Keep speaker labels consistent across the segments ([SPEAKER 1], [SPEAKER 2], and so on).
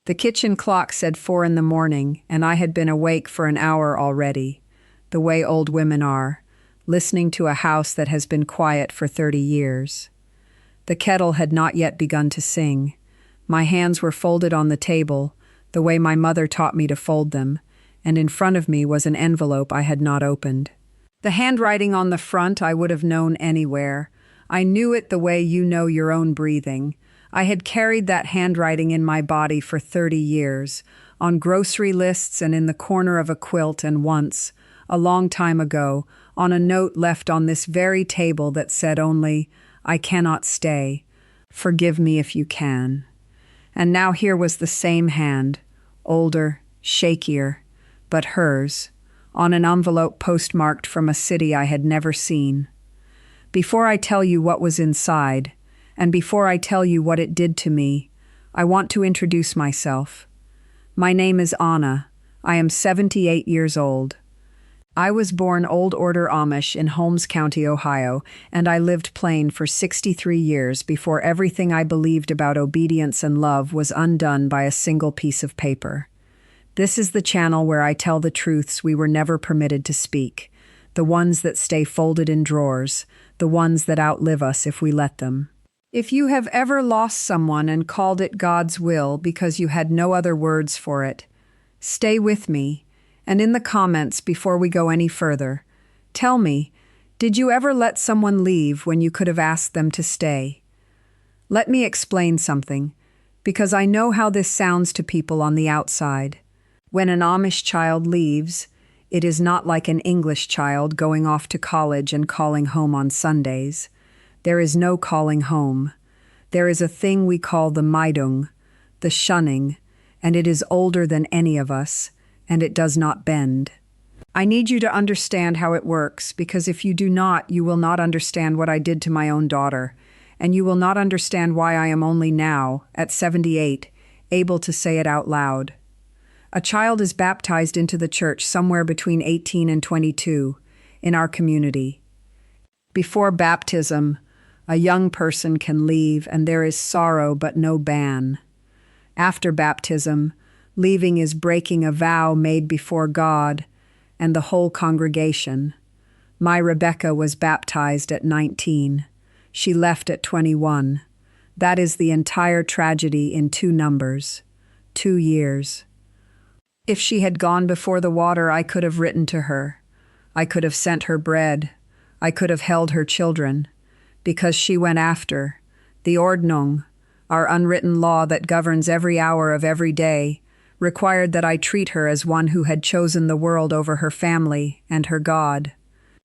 [SPEAKER 1] The kitchen clock said 4 in the morning, and I had been awake for an hour already, the way old women are, listening to a house that has been quiet for 30 years. The kettle had not yet begun to sing. My hands were folded on the table, the way my mother taught me to fold them, and in front of me was an envelope I had not opened. The handwriting on the front I would have known anywhere. I knew it the way you know your own breathing. I had carried that handwriting in my body for 30 years, on grocery lists and in the corner of a quilt, and once, a long time ago, on a note left on this very table that said only, "I cannot stay. Forgive me if you can." And now here was the same hand, older, shakier, but hers, on an envelope postmarked from a city I had never seen. Before I tell you what was inside, and before I tell you what it did to me, I want to introduce myself. My name is Anna. I am 78 years old. I was born Old Order Amish in Holmes County, Ohio, and I lived plain for 63 years before everything I believed about obedience and love was undone by a single piece of paper. This is the channel where I tell the truths we were never permitted to speak, the ones that stay folded in drawers, the ones that outlive us if we let them. If you have ever lost someone and called it God's will because you had no other words for it, stay with me, and in the comments before we go any further, tell me, did you ever let someone leave when you could have asked them to stay? Let me explain something, because I know how this sounds to people on the outside. When an Amish child leaves, it is not like an English child going off to college and calling home on Sundays. There is no calling home. There is a thing we call the Meidung, the shunning, and it is older than any of us, and it does not bend. I need you to understand how it works, because if you do not, you will not understand what I did to my own daughter, and you will not understand why I am only now, at 78, able to say it out loud. A child is baptized into the church somewhere between 18 and 22 in our community. Before baptism, a young person can leave, and there is sorrow but no ban. After baptism, leaving is breaking a vow made before God and the whole congregation. My Rebecca was baptized at 19. She left at 21. That is the entire tragedy in 2 numbers. 2 years. If she had gone before the water, I could have written to her. I could have sent her bread. I could have held her children. Because she went after. The Ordnung, our unwritten law that governs every hour of every day, required that I treat her as one who had chosen the world over her family and her God.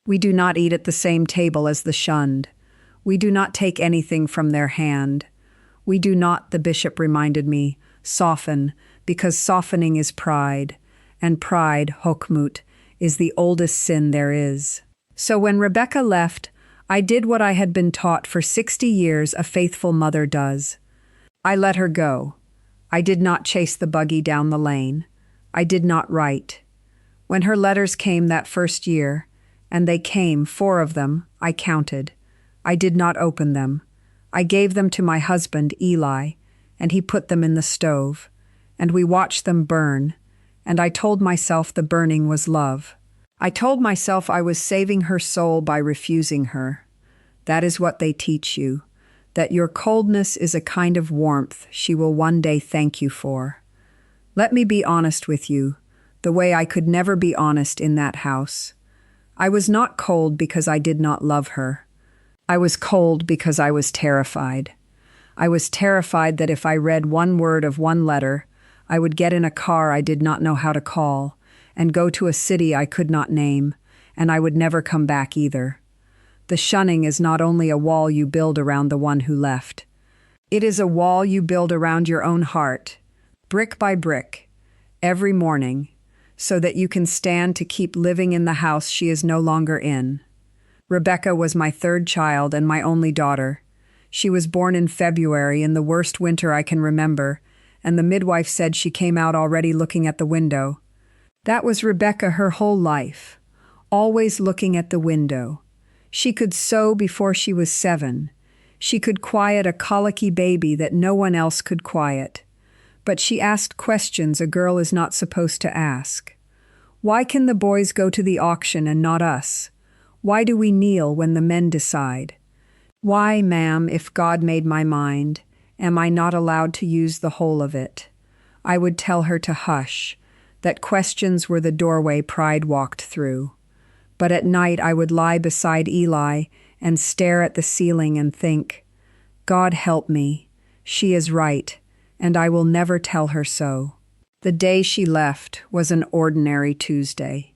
[SPEAKER 1] We do not eat at the same table as the shunned. We do not take anything from their hand. We do not, the bishop reminded me, soften, because softening is pride, and pride, Hochmut, is the oldest sin there is. So when Rebecca left, I did what I had been taught for 60 years a faithful mother does. I let her go. I did not chase the buggy down the lane. I did not write. When her letters came that first year, and they came, 4 of them, I counted. I did not open them. I gave them to my husband, Eli, and he put them in the stove, and we watched them burn, and I told myself the burning was love. I told myself I was saving her soul by refusing her. That is what they teach you, that your coldness is a kind of warmth she will one day thank you for. Let me be honest with you, the way I could never be honest in that house. I was not cold because I did not love her. I was cold because I was terrified. I was terrified that if I read one word of one letter, I would get in a car I did not know how to call, and go to a city I could not name, and I would never come back either. The shunning is not only a wall you build around the one who left. It is a wall you build around your own heart, brick by brick, every morning, so that you can stand to keep living in the house she is no longer in. Rebecca was my 3rd child and my only daughter. She was born in February in the worst winter I can remember, and the midwife said she came out already looking at the window. That was Rebecca her whole life, always looking at the window. She could sew before she was 7. She could quiet a colicky baby that no one else could quiet. But she asked questions a girl is not supposed to ask. Why can the boys go to the auction and not us? Why do we kneel when the men decide? Why, ma'am, if God made my mind, am I not allowed to use the whole of it? I would tell her to hush, that questions were the doorway pride walked through. But at night I would lie beside Eli and stare at the ceiling and think, God help me, she is right, and I will never tell her so. The day she left was an ordinary Tuesday.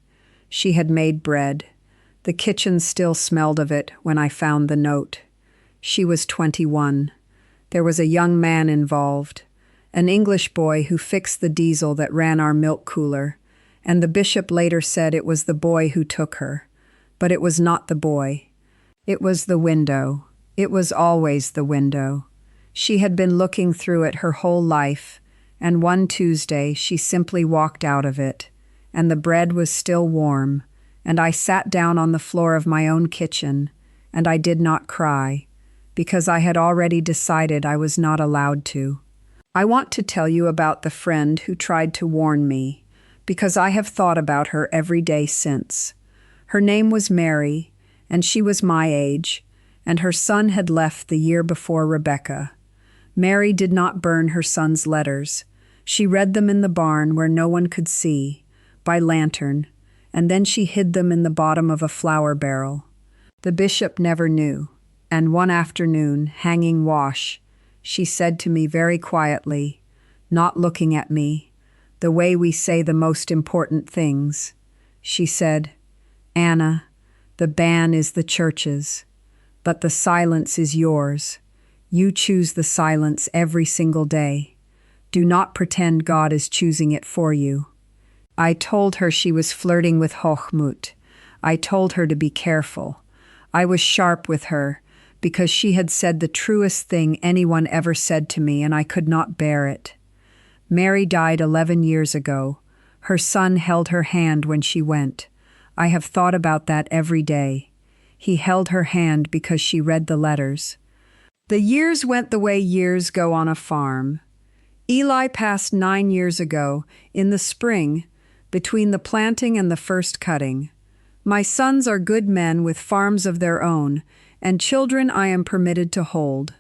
[SPEAKER 1] She had made bread. The kitchen still smelled of it when I found the note. She was 21. There was a young man involved, an English boy who fixed the diesel that ran our milk cooler, and the bishop later said it was the boy who took her. But it was not the boy. It was the window. It was always the window. She had been looking through it her whole life, and one Tuesday she simply walked out of it, and the bread was still warm, and I sat down on the floor of my own kitchen, and I did not cry, because I had already decided I was not allowed to. I want to tell you about the friend who tried to warn me, because I have thought about her every day since. Her name was Mary, and she was my age, and her son had left the year before Rebecca. Mary did not burn her son's letters. She read them in the barn where no one could see, by lantern, and then she hid them in the bottom of a flour barrel. The bishop never knew, and one afternoon, hanging wash, she said to me very quietly, not looking at me, the way we say the most important things. She said, Anna, the ban is the church's, but the silence is yours. You choose the silence every single day. Do not pretend God is choosing it for you. I told her she was flirting with Hochmut. I told her to be careful. I was sharp with her, because she had said the truest thing anyone ever said to me, and I could not bear it. Mary died 11 years ago. Her son held her hand when she went. I have thought about that every day. He held her hand because she read the letters. The years went the way years go on a farm. Eli passed 9 years ago, in the spring, between the planting and the first cutting. My sons are good men with farms of their own, and children I am permitted to hold.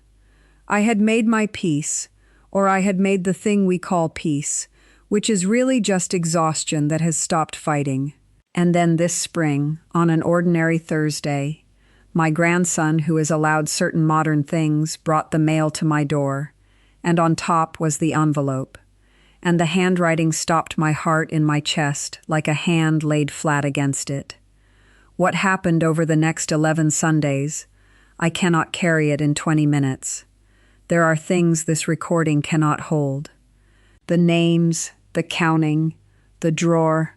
[SPEAKER 1] I had made my peace, or I had made the thing we call peace, which is really just exhaustion that has stopped fighting. And then this spring, on an ordinary Thursday, my grandson, who is allowed certain modern things, brought the mail to my door, and on top was the envelope, and the handwriting stopped my heart in my chest like a hand laid flat against it. What happened over the next 11 Sundays, I cannot carry it in 20 minutes. There are things this recording cannot hold. The names, the counting, the drawer,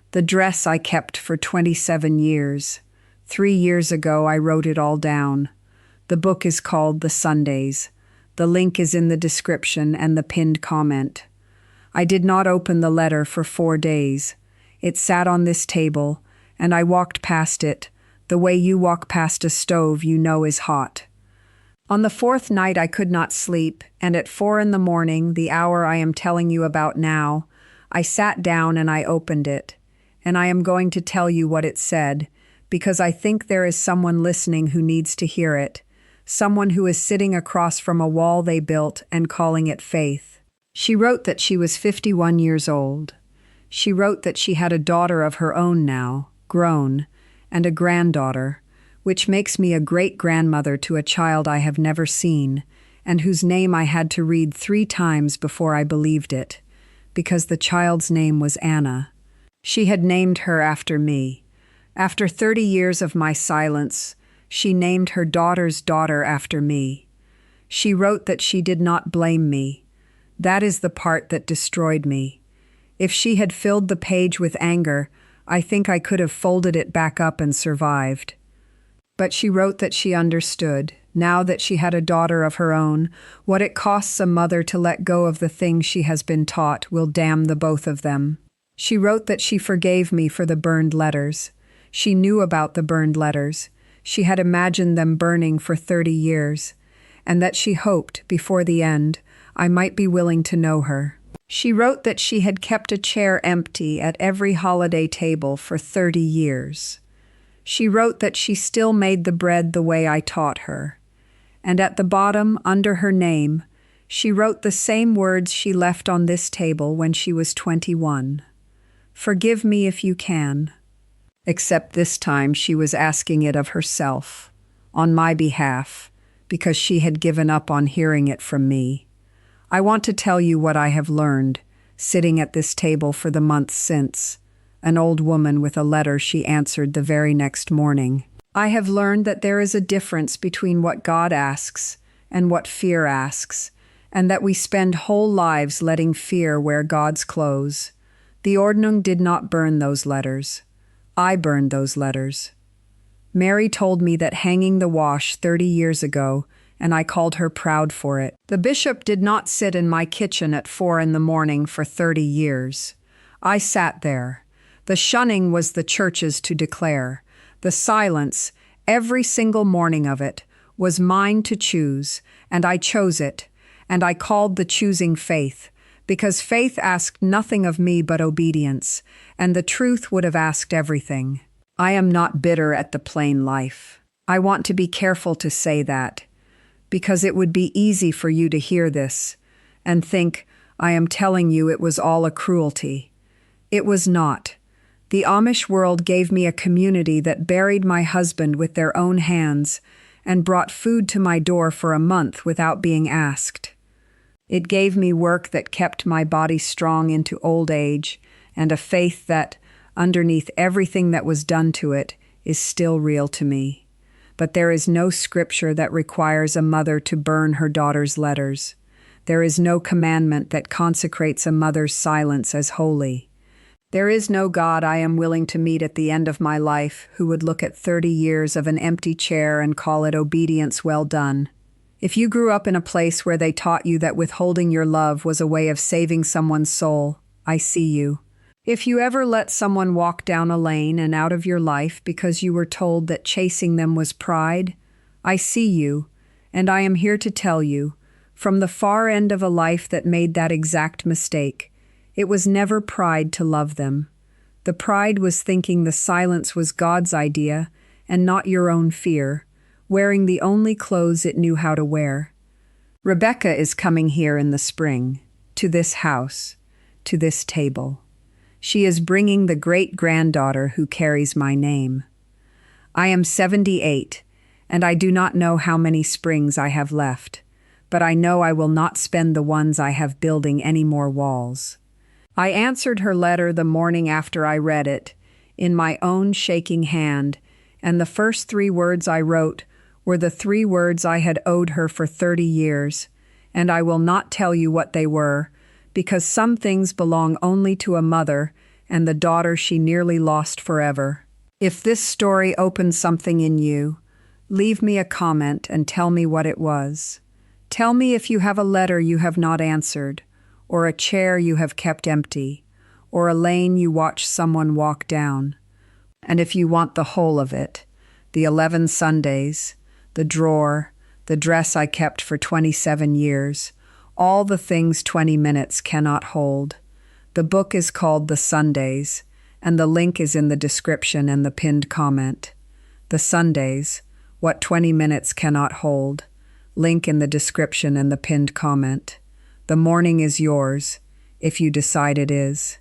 [SPEAKER 1] the dress I kept for 27 years. 3 years ago I wrote it all down. The book is called The Sundays. The link is in the description and the pinned comment. I did not open the letter for 4 days. It sat on this table, and I walked past it, the way you walk past a stove you know is hot. On the 4th night I could not sleep, and at 4 in the morning, the hour I am telling you about now, I sat down and I opened it, and I am going to tell you what it said, because I think there is someone listening who needs to hear it, someone who is sitting across from a wall they built and calling it faith. She wrote that she was 51 years old. She wrote that she had a daughter of her own now, grown, and a granddaughter, which makes me a great-grandmother to a child I have never seen, and whose name I had to read 3 times before I believed it, because the child's name was Anna. She had named her after me. After 30 years of my silence, she named her daughter's daughter after me. She wrote that she did not blame me. That is the part that destroyed me. If she had filled the page with anger, I think I could have folded it back up and survived. But she wrote that she understood, now that she had a daughter of her own, what it costs a mother to let go of the things she has been taught will damn the both of them. She wrote that she forgave me for the burned letters. She knew about the burned letters. She had imagined them burning for 30 years, and that she hoped, before the end, I might be willing to know her. She wrote that she had kept a chair empty at every holiday table for 30 years. She wrote that she still made the bread the way I taught her. And at the bottom, under her name, she wrote the same words she left on this table when she was 21. Forgive me if you can. Except this time she was asking it of herself, on my behalf, because she had given up on hearing it from me. I want to tell you what I have learned, sitting at this table for the months since, an old woman with a letter she answered the very next morning. I have learned that there is a difference between what God asks and what fear asks, and that we spend whole lives letting fear wear God's clothes. The Ordnung did not burn those letters. I burned those letters. Mary told me that hanging the wash 30 years ago, and I called her proud for it. The bishop did not sit in my kitchen at 4 a.m. for 30 years. I sat there. The shunning was the church's to declare. The silence, every single morning of it, was mine to choose, and I chose it, and I called the choosing faith, because faith asked nothing of me but obedience, and the truth would have asked everything. I am not bitter at the plain life. I want to be careful to say that, because it would be easy for you to hear this and think I am telling you it was all a cruelty. It was not. The Amish world gave me a community that buried my husband with their own hands and brought food to my door for a month without being asked. It gave me work that kept my body strong into old age, and a faith that, underneath everything that was done to it, is still real to me. But there is no scripture that requires a mother to burn her daughter's letters. There is no commandment that consecrates a mother's silence as holy. There is no God I am willing to meet at the end of my life who would look at 30 years of an empty chair and call it obedience well done. If you grew up in a place where they taught you that withholding your love was a way of saving someone's soul, I see you. If you ever let someone walk down a lane and out of your life because you were told that chasing them was pride, I see you, and I am here to tell you, from the far end of a life that made that exact mistake, it was never pride to love them. The pride was thinking the silence was God's idea and not your own fear, wearing the only clothes it knew how to wear. Rebecca is coming here in the spring, to this house, to this table. She is bringing the great-granddaughter who carries my name. I am 78, and I do not know how many springs I have left, but I know I will not spend the ones I have building any more walls. I answered her letter the morning after I read it, in my own shaking hand, and the first 3 words I wrote were the 3 words I had owed her for 30 years, and I will not tell you what they were, because some things belong only to a mother and the daughter she nearly lost forever. If this story opens something in you, leave me a comment and tell me what it was. Tell me if you have a letter you have not answered, or a chair you have kept empty, or a lane you watch someone walk down. And if you want the whole of it, the 11 Sundays, the drawer, the dress I kept for 27 years, all the things 20 minutes cannot hold. The book is called The Sundays, and the link is in the description and the pinned comment. The Sundays, What 20 Minutes Cannot Hold, link in the description and the pinned comment. The morning is yours, if you decide it is.